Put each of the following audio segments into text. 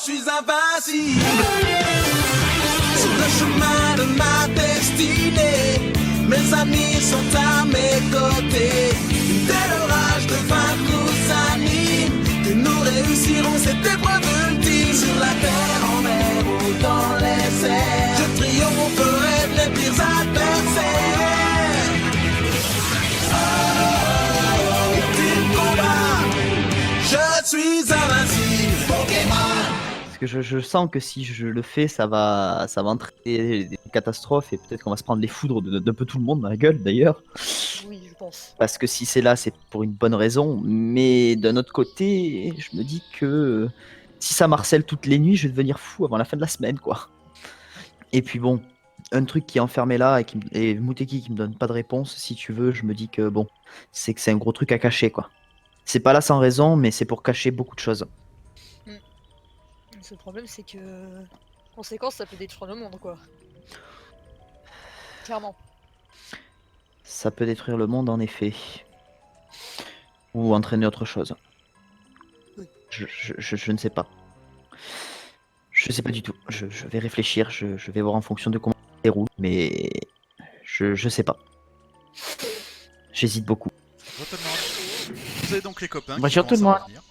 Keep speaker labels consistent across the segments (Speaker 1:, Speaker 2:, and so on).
Speaker 1: suis invincible. Sur le chemin de ma destinée, mes amis sont à mes côtés. Dès l'orage de vaincre nous anime, que nous réussirons cette épreuve ultime. Sur la terre, en mer ou dans les airs, je triompherai de mes pires adversaires. Ultime combat, je suis invincible. Pokémon.
Speaker 2: Parce que je sens que si je le fais, ça va entraîner des catastrophes et peut-être qu'on va se prendre les foudres d'un peu tout le monde dans la gueule d'ailleurs.
Speaker 3: Oui, je pense.
Speaker 2: Parce que si c'est là, c'est pour une bonne raison. Mais d'un autre côté, je me dis que si ça marcelle toutes les nuits, je vais devenir fou avant la fin de la semaine, quoi. Et puis bon, un truc qui est enfermé là et Mouteki qui me donne pas de réponse, si tu veux, je me dis que bon, c'est que c'est un gros truc à cacher, quoi. C'est pas là sans raison, mais c'est pour cacher beaucoup de choses.
Speaker 3: Le problème, c'est que. Conséquence, ça peut détruire le monde, quoi. Clairement.
Speaker 2: Ça peut détruire le monde, en effet. Ou entraîner autre chose.
Speaker 3: Oui.
Speaker 2: Je ne sais pas. Je sais pas du tout. Je vais réfléchir, je vais voir en fonction de comment ça déroule, mais je sais pas. J'hésite beaucoup.
Speaker 4: Vous avez donc les copains.
Speaker 2: Bonjour
Speaker 4: qui
Speaker 2: tout le
Speaker 4: commencent à
Speaker 2: monde.
Speaker 4: revenir.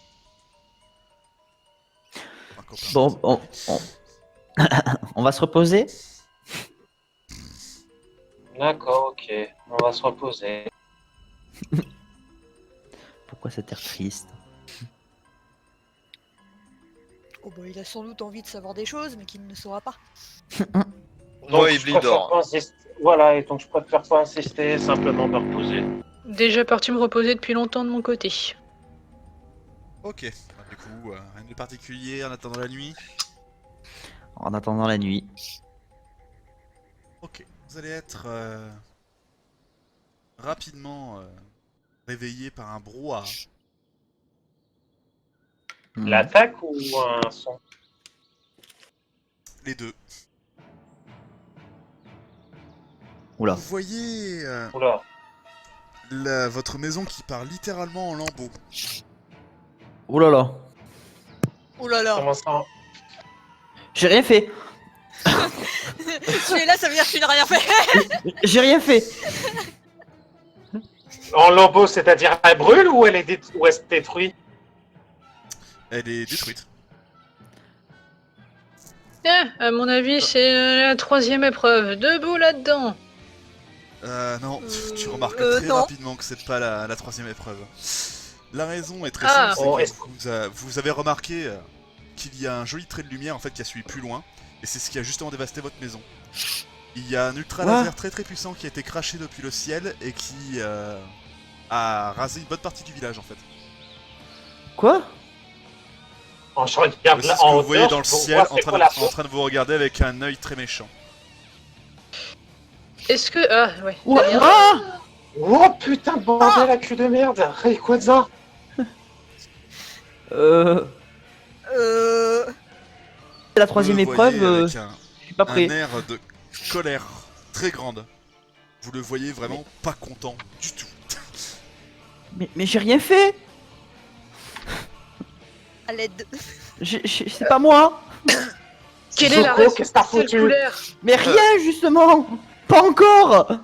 Speaker 4: Enfin, copains.
Speaker 2: Bon, on va se reposer.
Speaker 5: D'accord, ok. On va se reposer.
Speaker 2: Pourquoi cet air triste?
Speaker 3: Oh bah, il a sans doute envie de savoir des choses, mais qu'il ne saura pas.
Speaker 5: Donc,
Speaker 6: Ouais,
Speaker 5: je
Speaker 6: il
Speaker 5: préfère
Speaker 6: dort.
Speaker 5: pas insister. Voilà, et donc je préfère pas insister, simplement me reposer.
Speaker 7: Déjà parti me reposer depuis longtemps de mon côté.
Speaker 4: Ok. Bah, du coup, rien de particulier en attendant la nuit.
Speaker 2: En attendant la nuit.
Speaker 4: Ok. Vous allez être rapidement réveillé par un brouhaha.
Speaker 2: Hmm.
Speaker 5: L'attaque ou un son?
Speaker 4: Les deux.
Speaker 2: Oula.
Speaker 4: Vous voyez
Speaker 5: Oula.
Speaker 4: votre maison qui part littéralement en lambeaux.
Speaker 2: Oh là là.
Speaker 3: Oh là là.
Speaker 5: Comment ça?
Speaker 2: J'ai rien fait.
Speaker 3: Tu es là, ça veut dire que tu n'as rien fait.
Speaker 2: J'ai rien fait.
Speaker 5: En lambeaux, c'est-à-dire elle brûle ou elle se détruit?
Speaker 4: Elle est détruite.
Speaker 7: Ah, à mon avis, c'est la troisième épreuve. Debout là-dedans.
Speaker 4: Non, tu remarques très
Speaker 3: non.
Speaker 4: rapidement que c'est pas la troisième épreuve. La raison est très
Speaker 7: Ah.
Speaker 4: simple,
Speaker 5: Oh,
Speaker 4: c'est que vous avez remarqué qu'il y a un joli trait de lumière en fait qui a suivi plus loin, et c'est ce qui a justement dévasté votre maison. Il y a un ultra laser très très puissant qui a été craché depuis le ciel et qui a rasé une bonne partie du village en fait.
Speaker 2: Quoi?
Speaker 5: Oh, je regarde
Speaker 4: C'est
Speaker 5: là
Speaker 4: ce que
Speaker 5: en
Speaker 4: vous
Speaker 5: hauteur,
Speaker 4: voyez dans le
Speaker 5: je
Speaker 4: ciel
Speaker 5: vois c'est quoi la
Speaker 4: en train de vous regarder avec un œil très méchant.
Speaker 7: Est-ce que... Ah, ouais.
Speaker 2: Ouah,
Speaker 7: très bien.
Speaker 2: ah
Speaker 5: Oh putain de bordel à cul de merde! Rayquaza!
Speaker 2: C'est la troisième
Speaker 4: Vous le voyez
Speaker 2: épreuve,
Speaker 4: avec
Speaker 2: je suis pas prêt.
Speaker 4: un air de colère très grande. Vous le voyez vraiment pas content du tout.
Speaker 2: Mais j'ai rien fait.
Speaker 3: À l'aide.
Speaker 2: C'est pas moi.
Speaker 7: Quelle est la
Speaker 5: Zoko, qu'est-ce que t'as
Speaker 7: responsable
Speaker 5: foutu?
Speaker 7: couleur?
Speaker 2: Mais rien justement. Pas encore.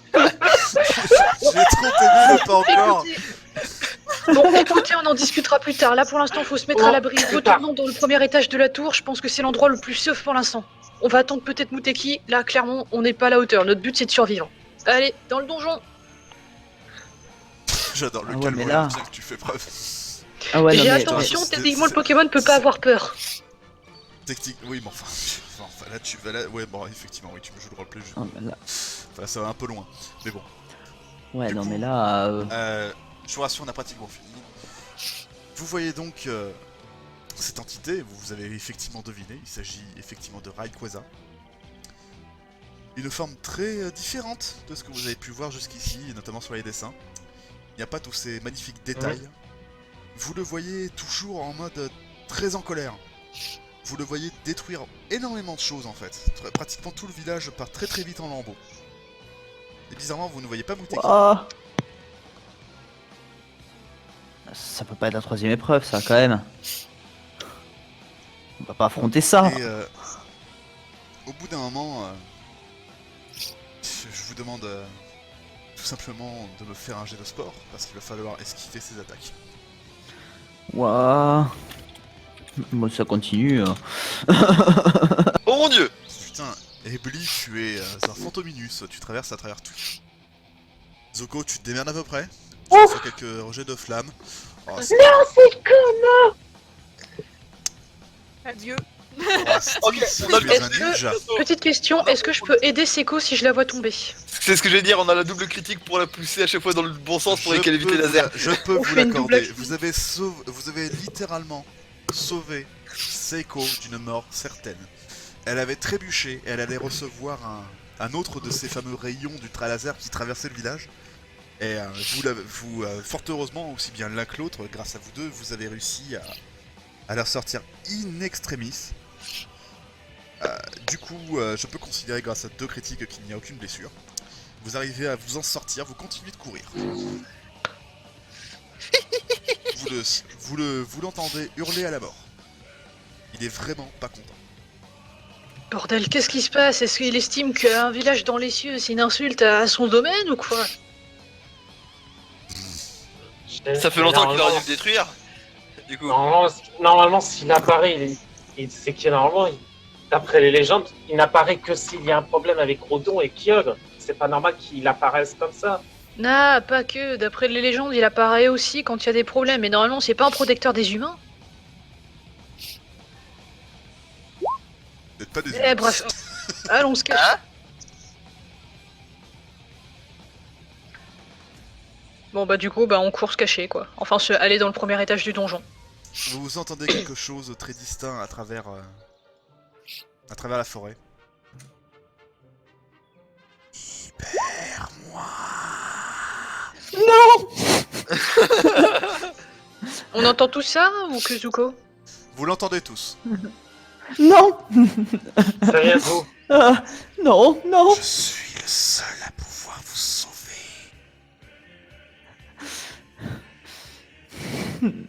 Speaker 4: J'ai trop aimé le pas encore.
Speaker 7: Bon, écoutez, on en discutera plus tard. Là, pour l'instant, faut se mettre à l'abri. Retournons dans le premier étage de la tour. Je pense que c'est l'endroit le plus safe pour l'instant. On va attendre peut-être Mouteki. Là, clairement, on n'est pas à la hauteur. Notre but, c'est de survivre. Allez, dans le donjon.
Speaker 4: J'adore le
Speaker 2: Ah ouais,
Speaker 4: calme
Speaker 2: mais
Speaker 4: et
Speaker 2: là-
Speaker 4: que tu fais preuve.
Speaker 2: Ah ouais, non,
Speaker 7: J'ai
Speaker 2: mais...
Speaker 7: attention,
Speaker 4: c'est-
Speaker 7: techniquement, le
Speaker 4: c'est-
Speaker 7: Pokémon ne peut pas avoir peur.
Speaker 4: Technique, oui, mais enfin, là tu vas là, ouais, bon, effectivement, oui, tu me joues le roleplay,
Speaker 2: Ah, mais là...
Speaker 4: enfin, ça va un peu loin, mais bon.
Speaker 2: Ouais,
Speaker 4: Du
Speaker 2: non,
Speaker 4: coup,
Speaker 2: mais là...
Speaker 4: Je vous rassure, on a pratiquement fini. Vous voyez donc cette entité, vous avez effectivement deviné, il s'agit effectivement de Rayquaza. Une forme très différente de ce que vous avez pu voir jusqu'ici, notamment sur les dessins. Il n'y a pas tous ces magnifiques détails. Vous le voyez toujours en mode très en colère. Vous le voyez détruire énormément de choses en fait. Pratiquement tout le village part très très vite en lambeaux. Et bizarrement, vous ne voyez pas Mouteki.
Speaker 2: Ah. Ça peut pas être la troisième épreuve, ça, quand même. On va pas affronter ça.
Speaker 4: Et au bout d'un moment, je vous demande tout simplement de me faire un jet de sport, parce qu'il va falloir esquiver ses attaques.
Speaker 2: Ouah. Bon, ça continue.
Speaker 6: Oh mon dieu!
Speaker 4: Putain, Ebli, tu es un fantominus, tu traverses à travers tout. Zoko, tu te démerdes à peu près. Tu fais quelques rejets de flammes. Oh, c'est-
Speaker 3: Adieu.
Speaker 4: oh, Steve,
Speaker 6: Ok,
Speaker 4: tu
Speaker 6: on a
Speaker 4: es
Speaker 6: le
Speaker 4: un
Speaker 7: temps.
Speaker 4: ninja.
Speaker 7: Petite question, est-ce que je peux aider Seiko si je la vois tomber?
Speaker 6: C'est ce que je vais dire, on a la double critique pour la pousser à chaque fois dans le bon sens pour lesquels éviter laser.
Speaker 4: Je peux
Speaker 7: On
Speaker 4: vous
Speaker 7: fait une double
Speaker 4: l'accorder.
Speaker 7: action.
Speaker 4: Vous avez littéralement sauvé Seiko d'une mort certaine. Elle avait trébuché et elle allait recevoir un autre de ces fameux rayons d'ultra laser qui traversaient le village. Et fort heureusement, aussi bien l'un que l'autre, grâce à vous deux, vous avez réussi à la sortir in extremis. Du coup, je peux considérer grâce à 2 critiques qu'il n'y a aucune blessure. Vous arrivez à vous en sortir, vous continuez de courir. vous l'entendez hurler à la mort. Il est vraiment pas content.
Speaker 7: Bordel, qu'est-ce qui se passe? Est-ce qu'il estime qu'un village dans les cieux, c'est une insulte à son domaine ou quoi?
Speaker 6: Ça fait longtemps qu'il aurait dû le détruire. Du coup.
Speaker 5: Normalement, s'il apparaît, c'est qu'il normalement, d'après les légendes, il n'apparaît que s'il y a un problème avec Rodon et Kyogre. C'est pas normal qu'il apparaisse comme ça.
Speaker 7: Nah, pas que. D'après les légendes, il apparaît aussi quand il y a des problèmes. Et normalement, c'est pas un protecteur des humains.
Speaker 4: Vous n'êtes pas des
Speaker 7: Eh bref, allons se cacher.
Speaker 6: Hein?
Speaker 7: Bon bah du coup, bah on court se cacher quoi. Enfin, aller dans le premier étage du donjon.
Speaker 4: Vous entendez quelque chose de très distinct à travers la forêt. Libère-moi.
Speaker 7: On entend tout ça ou que Zuko?
Speaker 4: Vous l'entendez tous.
Speaker 2: Non.
Speaker 5: Ça vient de vous.
Speaker 2: Non, non.
Speaker 4: Je suis le seul à pouvoir vous sauver.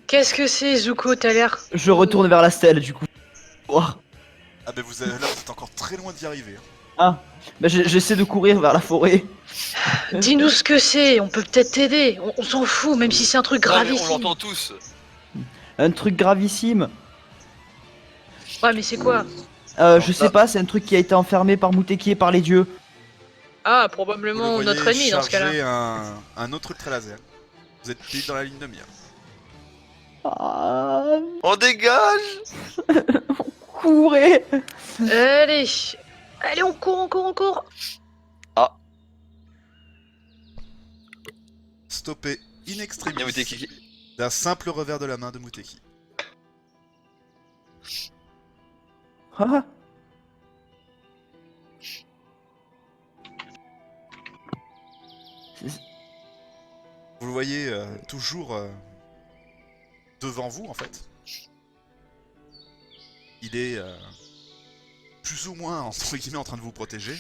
Speaker 7: Qu'est-ce que c'est Zuko? T'as l'air...
Speaker 2: Je retourne vers la stèle, du coup. Ouah.
Speaker 4: Ah ben vous êtes encore très loin d'y arriver.
Speaker 2: Ah, bah j'essaie de courir vers la forêt.
Speaker 7: Dis-nous ce que c'est, on peut peut-être t'aider. On s'en fout, même si c'est un truc
Speaker 6: Non, mais on
Speaker 7: gravissime.
Speaker 6: l'entend tous.
Speaker 2: Un truc gravissime.
Speaker 7: Ouais, mais c'est quoi?
Speaker 2: Je sais pas, c'est un truc qui a été enfermé par Muteki et par les dieux.
Speaker 7: Ah,
Speaker 4: Vous
Speaker 7: probablement
Speaker 4: le
Speaker 7: notre
Speaker 4: voyez
Speaker 7: ennemi dans ce cas-là.
Speaker 4: charger un autre ultra laser. Vous êtes pile dans la ligne de mire.
Speaker 2: Ah,
Speaker 6: On dégage.
Speaker 2: courez.
Speaker 7: Allez, allez, on court.
Speaker 4: Stoppé in extremis
Speaker 6: Bien, Muteki.
Speaker 4: d'un simple revers de la main de Muteki.
Speaker 2: Ah.
Speaker 4: Vous le voyez toujours devant vous en fait. Il est plus ou moins entre guillemets en train de vous protéger.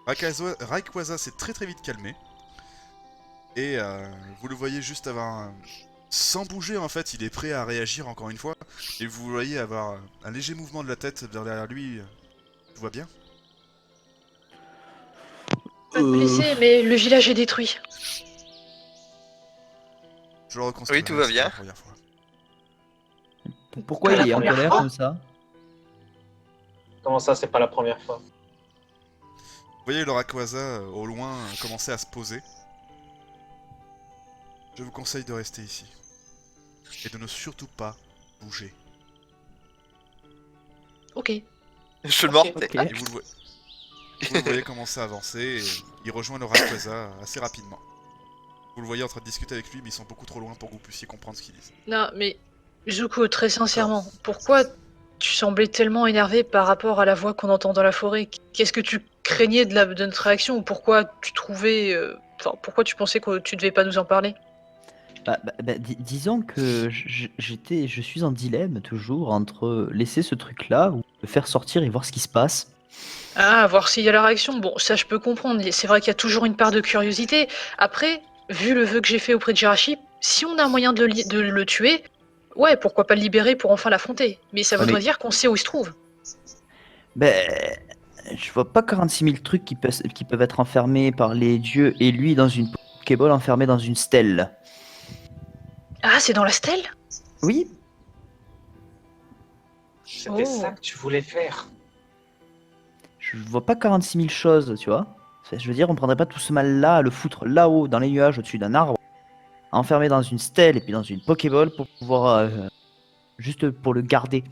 Speaker 4: Rayquaza s'est très vite calmé. Et vous le voyez juste avoir... sans bouger en fait, il est prêt à réagir encore une fois. Et vous le voyez avoir un léger mouvement de la tête derrière lui. Tout va bien?
Speaker 7: Pas de blessé, mais le village est détruit.
Speaker 4: Je le reconstruis.
Speaker 6: Oui, tout va bien.
Speaker 2: Pourquoi il est en
Speaker 5: première
Speaker 2: colère
Speaker 5: fois.
Speaker 2: comme ça?
Speaker 5: Comment ça, c'est pas la première fois?
Speaker 4: Vous voyez le Rayquaza au loin commencer à se poser. Je vous conseille de rester ici. Et de ne surtout pas bouger.
Speaker 7: Ok.
Speaker 6: Je le mords.
Speaker 2: Ok.
Speaker 4: Et vous le voyez commencer à avancer et il rejoint le Rayquaza assez rapidement. Vous le voyez en train de discuter avec lui, mais ils sont beaucoup trop loin pour que vous puissiez comprendre ce qu'ils disent.
Speaker 7: Non, mais Zuko, très sincèrement, pourquoi tu semblais tellement énervé par rapport à la voix qu'on entend dans la forêt? Qu'est-ce que tu craignais de notre réaction? Ou pourquoi tu trouvais... pourquoi tu pensais que tu devais pas nous en parler?
Speaker 2: Disons que je suis en dilemme toujours entre laisser ce truc-là ou le faire sortir et voir ce qui se passe.
Speaker 7: Ah, voir s'il y a la réaction. Bon, ça je peux comprendre. C'est vrai qu'il y a toujours une part de curiosité. Après, vu le vœu que j'ai fait auprès de Jirachi, si on a un moyen de le tuer, ouais, pourquoi pas le libérer pour enfin l'affronter. Mais ça voudrait dire qu'on sait où il se trouve.
Speaker 2: Ben, je vois pas 46 000 trucs qui peuvent être enfermés par les dieux et lui dans une Pokéball enfermée dans une stèle.
Speaker 7: Ah, c'est dans la stèle?
Speaker 2: Oui,
Speaker 5: C'était ça que tu voulais faire.
Speaker 2: je vois pas 46 000 choses, tu vois. Je veux dire, on prendrait pas tout ce mal-là à le foutre là-haut, dans les nuages, au-dessus d'un arbre, enfermé dans une stèle et puis dans une Pokéball pour pouvoir... juste pour le garder.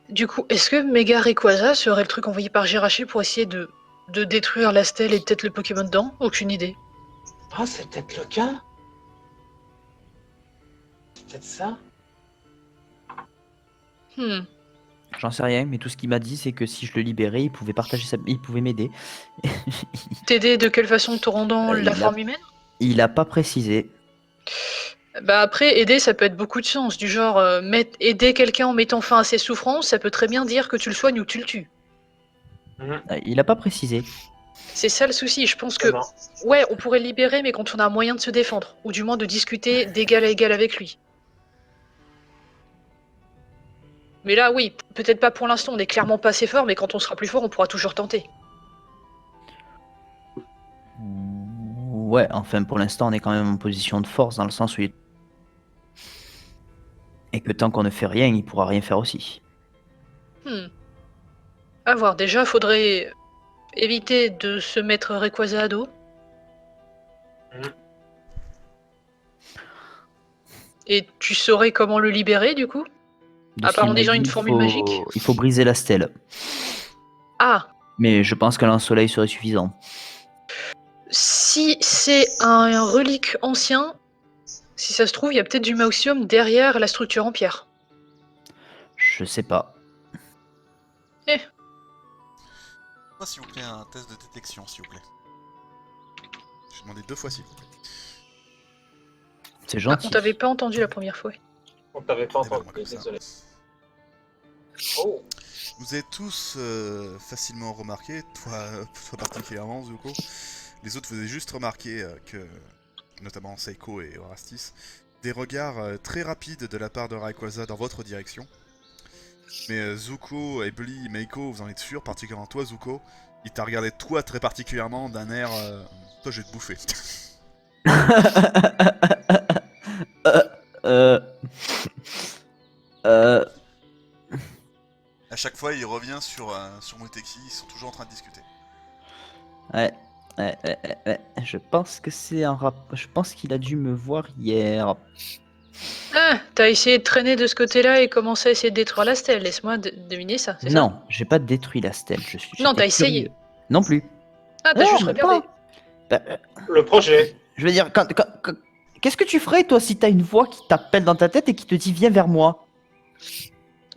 Speaker 7: Du coup, est-ce que Mega Rayquaza serait le truc envoyé par Jirachi pour essayer de détruire la stèle et peut-être le Pokémon dedans? Aucune idée.
Speaker 5: Ah, c'est peut-être le cas. C'est peut-être ça.
Speaker 2: J'en sais rien, mais tout ce qu'il m'a dit, c'est que si je le libérais, il pouvait il pouvait m'aider.
Speaker 7: T'aider de quelle façon? Te rendant la
Speaker 2: il
Speaker 7: forme humaine?
Speaker 2: Il a pas précisé.
Speaker 7: Bah après, aider, ça peut être beaucoup de sens. Du genre, aider quelqu'un en mettant fin à ses souffrances, ça peut très bien dire que tu le soignes ou que tu le tues.
Speaker 2: Il a pas précisé.
Speaker 7: C'est ça le souci, je pense que...
Speaker 5: Non.
Speaker 7: Ouais, on pourrait le libérer, mais quand on a un moyen de se défendre. Ou du moins de discuter d'égal à égal avec lui. Mais là, oui, peut-être pas pour l'instant, on est clairement pas assez fort, mais quand on sera plus fort, on pourra toujours tenter.
Speaker 2: Ouais, enfin pour l'instant on est quand même en position de force dans le sens où et que tant qu'on ne fait rien, il pourra rien faire aussi.
Speaker 7: À voir, déjà, faudrait éviter de se mettre Rayquaza à dos. Et tu saurais comment le libérer, du coup?
Speaker 2: De
Speaker 7: À
Speaker 2: ce
Speaker 7: part
Speaker 2: qu'il
Speaker 7: en
Speaker 2: m'a
Speaker 7: disant
Speaker 2: dit,
Speaker 7: une formule magique?
Speaker 2: Il faut briser la stèle.
Speaker 7: Ah,
Speaker 2: Mais je pense qu'un lance-soleil serait suffisant.
Speaker 7: si c'est un relique ancien, si ça se trouve, il y a peut-être du Mauxium derrière la structure en pierre.
Speaker 2: Je sais pas.
Speaker 4: Moi, s'il vous plaît, un test de détection, s'il vous plaît. J'ai demandé 2 fois, s'il vous plaît.
Speaker 2: C'est
Speaker 7: Ah,
Speaker 2: gentil.
Speaker 7: on t'avait pas entendu la première fois.
Speaker 5: On t'avait pas
Speaker 4: Eh ben,
Speaker 5: entendu,
Speaker 4: moi, comme ça.
Speaker 5: désolé. Oh,
Speaker 4: Vous avez tous facilement remarqué, toi particulièrement, Zuko. Les autres, vous avez juste remarqué que, notamment Seiko et Orastis, des regards très rapides de la part de Rayquaza dans votre direction. Mais Zuko, Ebly, Meiko, vous en êtes sûrs, particulièrement toi, Zuko, il t'a regardé toi très particulièrement d'un air... Toi, je vais te bouffer. À chaque fois, il revient sur Muteki, ils sont toujours en train de discuter.
Speaker 2: Ouais. Je pense que c'est un Je pense qu'il a dû me voir hier.
Speaker 7: Ah, t'as essayé de traîner de ce côté-là et commencé à essayer de détruire la stèle. Laisse-moi deviner ça, c'est ça?
Speaker 2: Non, j'ai pas détruit la stèle.
Speaker 7: Non,
Speaker 2: j'étais
Speaker 7: t'as essayé.
Speaker 2: curieux. Non plus.
Speaker 7: Ah, t'as
Speaker 2: Non,
Speaker 7: juste
Speaker 2: même
Speaker 7: regardé.
Speaker 2: pas.
Speaker 5: le projet.
Speaker 2: Je veux dire, qu'est-ce que tu ferais toi si t'as une voix qui t'appelle dans ta tête et qui te dit viens vers moi?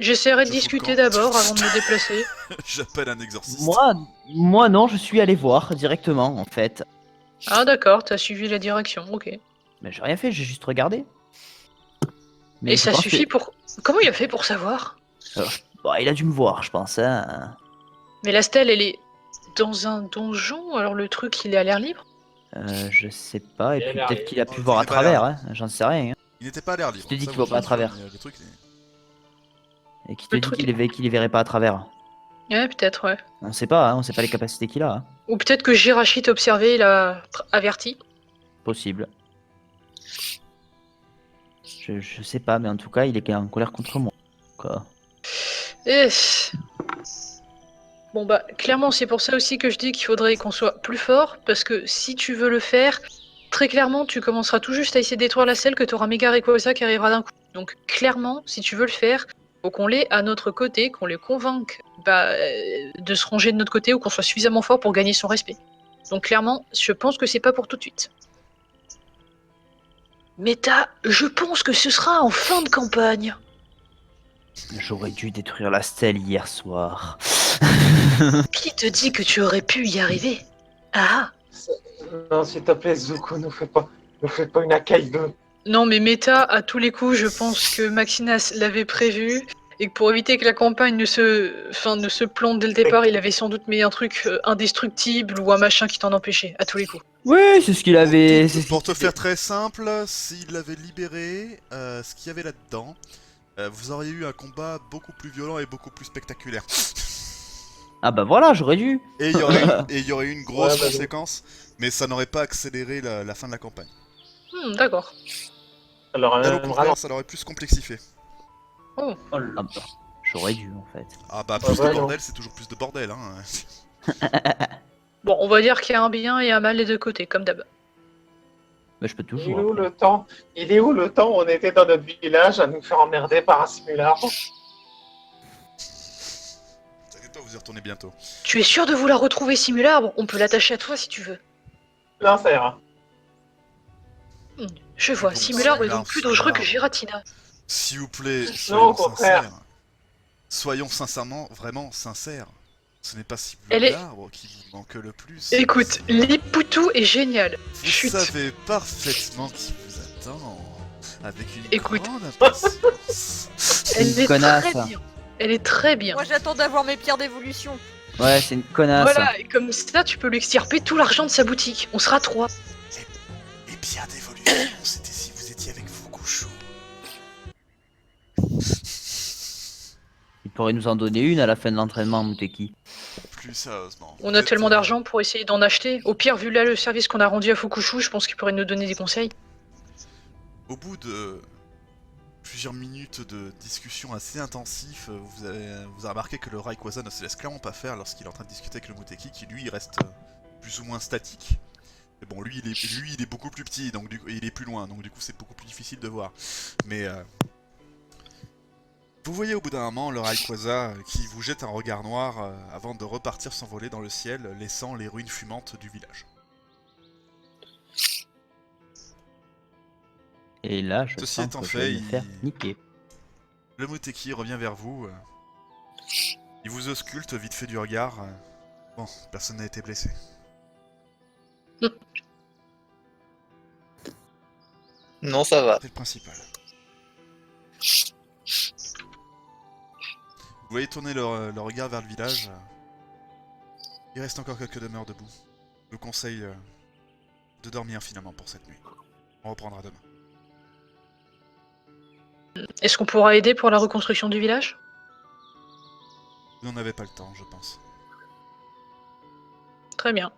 Speaker 7: J'essaierai de
Speaker 4: Je fous le
Speaker 7: discuter
Speaker 4: camp.
Speaker 7: d'abord avant de me déplacer.
Speaker 4: J'appelle un exorciste.
Speaker 2: Moi non, je suis allé voir directement en fait.
Speaker 7: Ah d'accord, t'as suivi la direction, ok.
Speaker 2: Mais j'ai rien fait, j'ai juste regardé. Mais
Speaker 7: Et
Speaker 2: je
Speaker 7: ça
Speaker 2: pense
Speaker 7: suffit
Speaker 2: que-
Speaker 7: pour... Comment il a fait pour savoir?
Speaker 2: Bah, il a dû me voir, je pense. Hein.
Speaker 7: Mais la stèle, elle est dans un donjon, alors le truc, il est à l'air libre?
Speaker 2: Je sais pas, et
Speaker 5: Il a
Speaker 2: puis
Speaker 5: l'air
Speaker 2: peut-être
Speaker 5: libre.
Speaker 2: qu'il a pu
Speaker 4: Il
Speaker 2: voir
Speaker 4: est
Speaker 2: à
Speaker 4: pas
Speaker 2: travers,
Speaker 4: l'air
Speaker 2: hein. J'en sais rien. Hein.
Speaker 4: Il n'était pas à l'air libre.
Speaker 2: Je te dis
Speaker 4: Ça,
Speaker 2: qu'il voit
Speaker 4: vous
Speaker 2: pas à
Speaker 4: savez,
Speaker 2: travers.
Speaker 4: mais le truc,
Speaker 2: Et qui te
Speaker 7: Le
Speaker 2: dit
Speaker 7: truc-
Speaker 2: qu'il les verrait pas à travers.
Speaker 7: Ouais, peut-être, ouais.
Speaker 2: On sait pas, hein, on sait pas les capacités qu'il a. Hein.
Speaker 7: Ou peut-être que Jirachi t'a observé et l'a averti.
Speaker 2: Possible. Je sais pas, mais en tout cas, il est en colère contre moi. Quoi.
Speaker 7: Eh. Bon bah, clairement, c'est pour ça aussi que je dis qu'il faudrait qu'on soit plus fort, parce que si tu veux le faire, très clairement, tu commenceras tout juste à essayer de détruire la selle que t'auras Mega Rayquaza qui arrivera d'un coup. Donc clairement, si tu veux le faire, faut qu'on l'ait à notre côté, qu'on les convainque de se ranger de notre côté ou qu'on soit suffisamment fort pour gagner son respect. Donc clairement, je pense que c'est pas pour tout de suite. Méta, je pense que ce sera en fin de campagne.
Speaker 2: J'aurais dû détruire la stèle hier soir.
Speaker 7: Qui te dit que tu aurais pu y arriver? Ah.
Speaker 5: Non, s'il te plaît, Zuko, ne fais pas une Akai 2.
Speaker 7: Non, mais méta, à tous les coups, je pense que Maxinas l'avait prévu et que pour éviter que la campagne ne se plante dès le départ, il avait sans doute mis un truc indestructible ou un machin qui t'en empêchait, à tous les coups.
Speaker 2: Oui, c'est ce qu'il avait.
Speaker 4: Pour,
Speaker 2: c'est ce
Speaker 4: pour te
Speaker 2: qu'il-
Speaker 4: faire très simple, s'il l'avait libéré, ce qu'il y avait là-dedans, vous auriez eu un combat beaucoup plus violent et beaucoup plus spectaculaire.
Speaker 2: Ah bah voilà, j'aurais dû.
Speaker 4: Et il y aurait eu une grosse
Speaker 5: Ouais, bah,
Speaker 4: conséquence, mais ça n'aurait pas accéléré la fin de la campagne.
Speaker 7: D'accord.
Speaker 5: Alors,
Speaker 4: Là, au
Speaker 5: vraiment.
Speaker 4: contraire, ça l'aurait plus complexifié.
Speaker 5: Oh là.
Speaker 2: Ah bah, j'aurais dû en fait.
Speaker 4: Ah bah, plus
Speaker 5: bah,
Speaker 4: de
Speaker 5: non.
Speaker 4: bordel, c'est toujours plus de bordel, hein.
Speaker 7: Bon, on va dire qu'il y a un bien et un mal des deux côtés, comme d'hab.
Speaker 2: Mais je peux
Speaker 5: Il est
Speaker 2: toujours.
Speaker 5: où
Speaker 2: après.
Speaker 5: le temps? Il est où le temps où on était dans notre village à nous faire emmerder par un simulacre?
Speaker 4: T'inquiète pas, vous y retournez bientôt.
Speaker 7: Tu es sûr de vouloir retrouver Simulabre? On peut l'attacher à toi si tu veux.
Speaker 5: Non, ça ira.
Speaker 7: Je vois,
Speaker 4: Bon,
Speaker 7: Simulabre est
Speaker 4: Simulabre,
Speaker 7: donc plus dangereux que
Speaker 4: Simulabre.
Speaker 7: Giratina.
Speaker 4: S'il vous plaît,
Speaker 5: Non,
Speaker 4: soyons
Speaker 5: au contraire.
Speaker 4: sincères. Soyons sincèrement, vraiment sincères. Ce n'est pas si
Speaker 7: Elle est-
Speaker 4: l'arbre qui vous manque le plus.
Speaker 7: Écoute, Lipoutou est génial.
Speaker 4: Vous
Speaker 7: Chut.
Speaker 4: savez parfaitement qui vous attend. Avec une
Speaker 7: Écoute.
Speaker 4: grande impatience.
Speaker 2: C'est
Speaker 7: Elle
Speaker 2: une
Speaker 7: est
Speaker 2: connasse.
Speaker 7: très bien. Elle est très bien.
Speaker 3: Moi j'attends d'avoir mes pierres d'évolution.
Speaker 2: Ouais, c'est une connasse.
Speaker 7: Voilà, et comme ça, tu peux lui extirper tout l'argent de sa boutique. On sera 3.
Speaker 4: Et bien d'évolution, c'était si vous étiez avec Fukushu.
Speaker 2: Il pourrait nous en donner une à la fin de l'entraînement, Muteki.
Speaker 4: Plus sérieusement.
Speaker 7: On
Speaker 4: vous
Speaker 7: a
Speaker 4: êtes,
Speaker 7: tellement d'argent pour essayer d'en acheter. Au pire, vu là le service qu'on a rendu à Fukushu, je pense qu'il pourrait nous donner des conseils.
Speaker 4: Au bout de plusieurs minutes de discussion assez intensif, vous avez remarqué que le Rayquaza ne se laisse clairement pas faire lorsqu'il est en train de discuter avec le Muteki, qui lui reste plus ou moins statique. Mais bon, lui il est beaucoup plus petit, donc il est plus loin, donc du coup c'est beaucoup plus difficile de voir. Mais vous voyez au bout d'un moment le Rayquaza qui vous jette un regard noir avant de repartir s'envoler dans le ciel, laissant les ruines fumantes du village.
Speaker 2: Et là, je
Speaker 4: Ceci
Speaker 2: sens
Speaker 4: étant
Speaker 2: que je
Speaker 4: fait,
Speaker 2: vais me faire niquer.
Speaker 4: Le Muteki revient vers vous. Il vous ausculte vite fait du regard. Bon, personne n'a été blessé.
Speaker 6: Non, ça va.
Speaker 4: C'est le principal. Vous voyez tourner le regard vers le village. Il reste encore quelques demeures debout. Je vous conseille de dormir finalement pour cette nuit. On reprendra demain.
Speaker 7: Est-ce qu'on pourra aider pour la reconstruction du village?
Speaker 4: Vous n'en avez pas le temps, je pense.
Speaker 7: Très bien.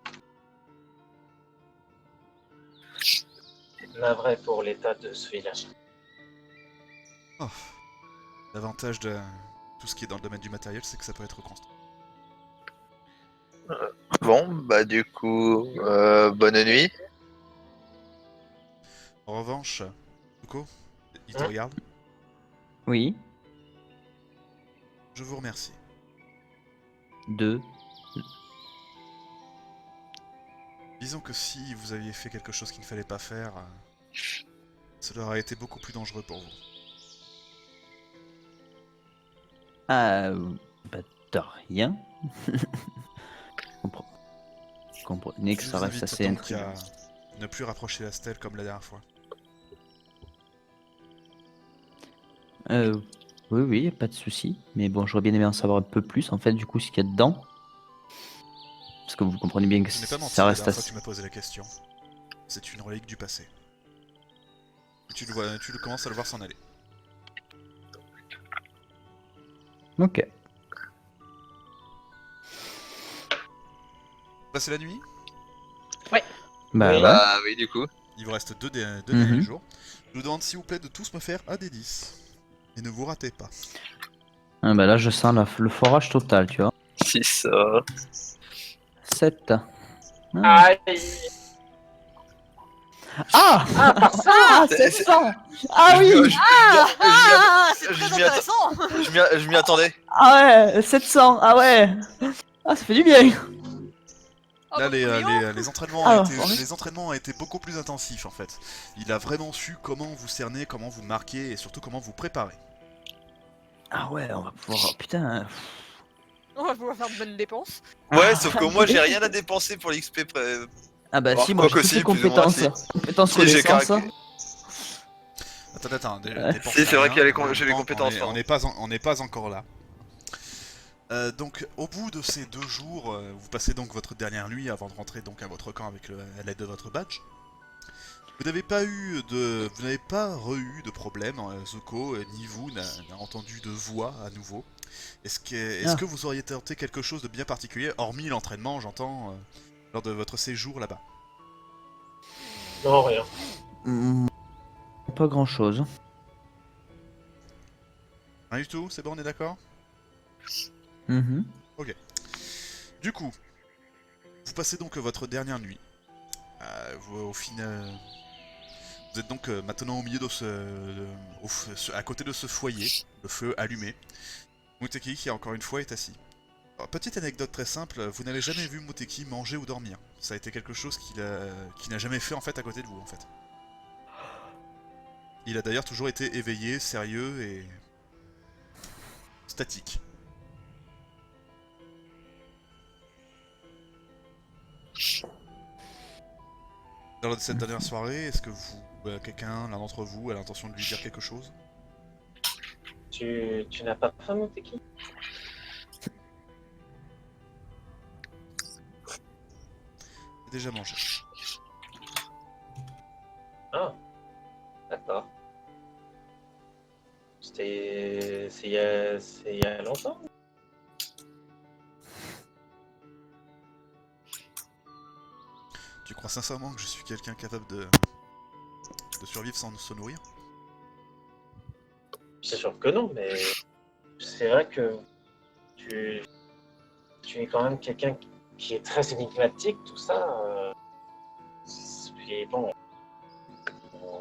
Speaker 5: Navré pour l'état de ce village.
Speaker 4: Oh. L'avantage de tout ce qui est dans le domaine du matériel, c'est que ça peut être reconstruit.
Speaker 6: Bon, bah du coup, bonne nuit.
Speaker 4: En revanche, Tuko, il te
Speaker 5: Hein?
Speaker 4: regarde.
Speaker 2: Oui,
Speaker 4: Je vous remercie.
Speaker 2: 2.
Speaker 4: Disons que si vous aviez fait quelque chose qu'il ne fallait pas faire, cela aurait été beaucoup plus dangereux pour vous.
Speaker 2: Ah, bah, de rien. Comprenez que
Speaker 4: Je
Speaker 2: ça
Speaker 4: vous
Speaker 2: reste
Speaker 4: invite
Speaker 2: assez
Speaker 4: donc
Speaker 2: intriguant.
Speaker 4: à ne plus rapprocher la stèle comme la dernière fois.
Speaker 2: Oui, oui, y a pas de souci. Mais bon, j'aurais bien aimé en savoir un peu plus, en fait, du coup, ce qu'il y a dedans. Parce que vous comprenez bien que
Speaker 4: Je n'ai pas menti
Speaker 2: ça
Speaker 4: la
Speaker 2: reste
Speaker 4: dernière fois que
Speaker 2: assez...
Speaker 4: tu m'as posé la question. C'est une relique du passé. Et tu commences à le voir s'en aller.
Speaker 2: Ok.
Speaker 4: Passez la nuit.
Speaker 2: Bah,
Speaker 5: Oui.
Speaker 2: ouais.
Speaker 6: Bah oui, du coup.
Speaker 4: Il vous reste deux
Speaker 2: Mhm.
Speaker 4: derniers jours. Je vous demande s'il vous plaît de tous me faire un des 10. Et ne vous ratez pas.
Speaker 2: Ah, bah là, je sens le forage total, tu vois.
Speaker 6: Si ça.
Speaker 2: 7.
Speaker 5: Aïe!
Speaker 2: Ah
Speaker 5: Ah, par ça!
Speaker 2: Ah, 700 Ah oui
Speaker 3: Ah, c'est
Speaker 6: je
Speaker 3: très
Speaker 6: m'y
Speaker 3: intéressant.
Speaker 6: Je m'y attendais.
Speaker 2: Ah ouais, 700 Ah ouais Ah, ça fait du bien
Speaker 3: Ah,
Speaker 4: Là,
Speaker 3: bah,
Speaker 4: les
Speaker 3: brillant.
Speaker 4: entraînements
Speaker 2: Ah,
Speaker 4: les entraînements ont été beaucoup plus intensifs en fait. Il a vraiment su comment vous cerner, comment vous marquer et surtout comment vous préparer.
Speaker 2: Ah ouais, on va pouvoir... Putain...
Speaker 3: On va pouvoir faire de bonnes dépenses.
Speaker 6: Ouais, sauf que moi j'ai rien à dépenser pour l'XP.
Speaker 2: Ah bah
Speaker 6: Alors,
Speaker 2: si, moi j'ai
Speaker 6: quoique
Speaker 2: toutes
Speaker 6: si,
Speaker 2: les
Speaker 6: plus ou moins,
Speaker 2: compétences. Compétences
Speaker 6: Si, j'ai
Speaker 2: connaissances.
Speaker 6: caractère.
Speaker 4: Attends,
Speaker 2: Ouais.
Speaker 4: dépense
Speaker 6: Si, c'est vrai
Speaker 4: rien,
Speaker 6: qu'il y a
Speaker 4: en même
Speaker 6: j'ai les
Speaker 4: temps,
Speaker 6: compétences,
Speaker 4: On n'est pas encore là. Donc, au bout de ces 2 jours, vous passez donc votre dernière nuit avant de rentrer donc à votre camp avec à l'aide de votre badge. Vous n'avez pas eu de problème. Zuko ni vous n'a entendu de voix à nouveau. Est-ce que vous auriez tenté quelque chose de bien particulier, hormis l'entraînement, j'entends, lors de votre séjour là-bas?
Speaker 5: Non, rien.
Speaker 2: Pas grand chose.
Speaker 4: Rien du tout, c'est bon, on est d'accord? Du coup, vous passez donc votre dernière nuit. Au final, vous êtes donc maintenant au milieu de à côté de ce foyer, le feu allumé. Muteki, qui encore une fois est assis. Alors, petite anecdote très simple, vous n'avez jamais vu Muteki manger ou dormir. Ça a été quelque chose qu'il n'a jamais fait en fait à côté de vous en fait. Il a d'ailleurs toujours été éveillé, sérieux et statique. Lors de cette dernière soirée, est-ce que quelqu'un, l'un d'entre vous, a l'intention de lui dire quelque chose?
Speaker 5: Tu n'as pas faim, Muteki?
Speaker 4: J'ai déjà mangé.
Speaker 5: Ah, d'accord. C'est il y a longtemps?
Speaker 4: Tu crois sincèrement que je suis quelqu'un capable de survivre sans se nourrir?
Speaker 5: C'est sûr que non, mais c'est vrai que tu es quand même quelqu'un qui est très énigmatique, tout ça. Puis bon,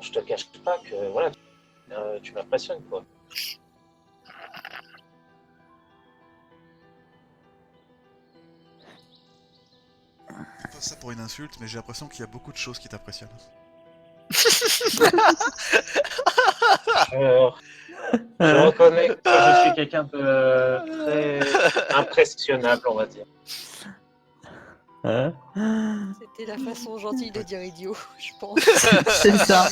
Speaker 5: je te cache pas que voilà, tu m'impressionnes quoi.
Speaker 4: Pas ça pour une insulte, mais j'ai l'impression qu'il y a beaucoup de choses qui t'impressionnent.
Speaker 5: Je reconnais que je suis quelqu'un de très impressionnable, on va dire.
Speaker 3: C'était la façon gentille de dire idiot, je pense.
Speaker 2: C'est ça.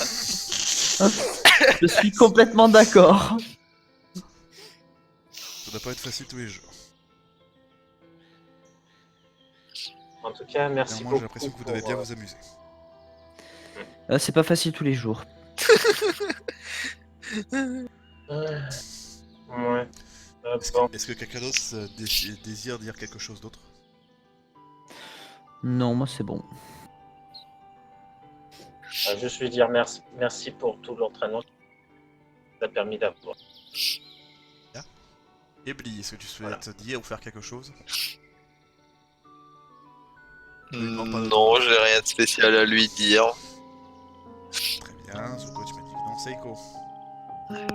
Speaker 2: Je suis complètement d'accord.
Speaker 4: Ça doit pas être facile tous les jours.
Speaker 5: En tout cas, merci
Speaker 4: Néanmoins,
Speaker 5: beaucoup.
Speaker 4: j'ai l'impression que vous devez bien vous amuser.
Speaker 2: C'est pas facile tous les jours.
Speaker 5: Ouais.
Speaker 4: Est-ce
Speaker 5: Bon.
Speaker 4: que quelqu'un d'autre désire dire quelque chose d'autre?
Speaker 2: Non, moi c'est bon.
Speaker 5: Juste lui dire merci pour tout l'entraînement qui t'a permis d'avoir.
Speaker 4: Ebli, est-ce que tu souhaites dire ou faire quelque chose?
Speaker 6: Non, j'ai rien de spécial à lui dire.
Speaker 4: Très bien, Zuko, tu m'as dit que non, Seiko.
Speaker 3: Mais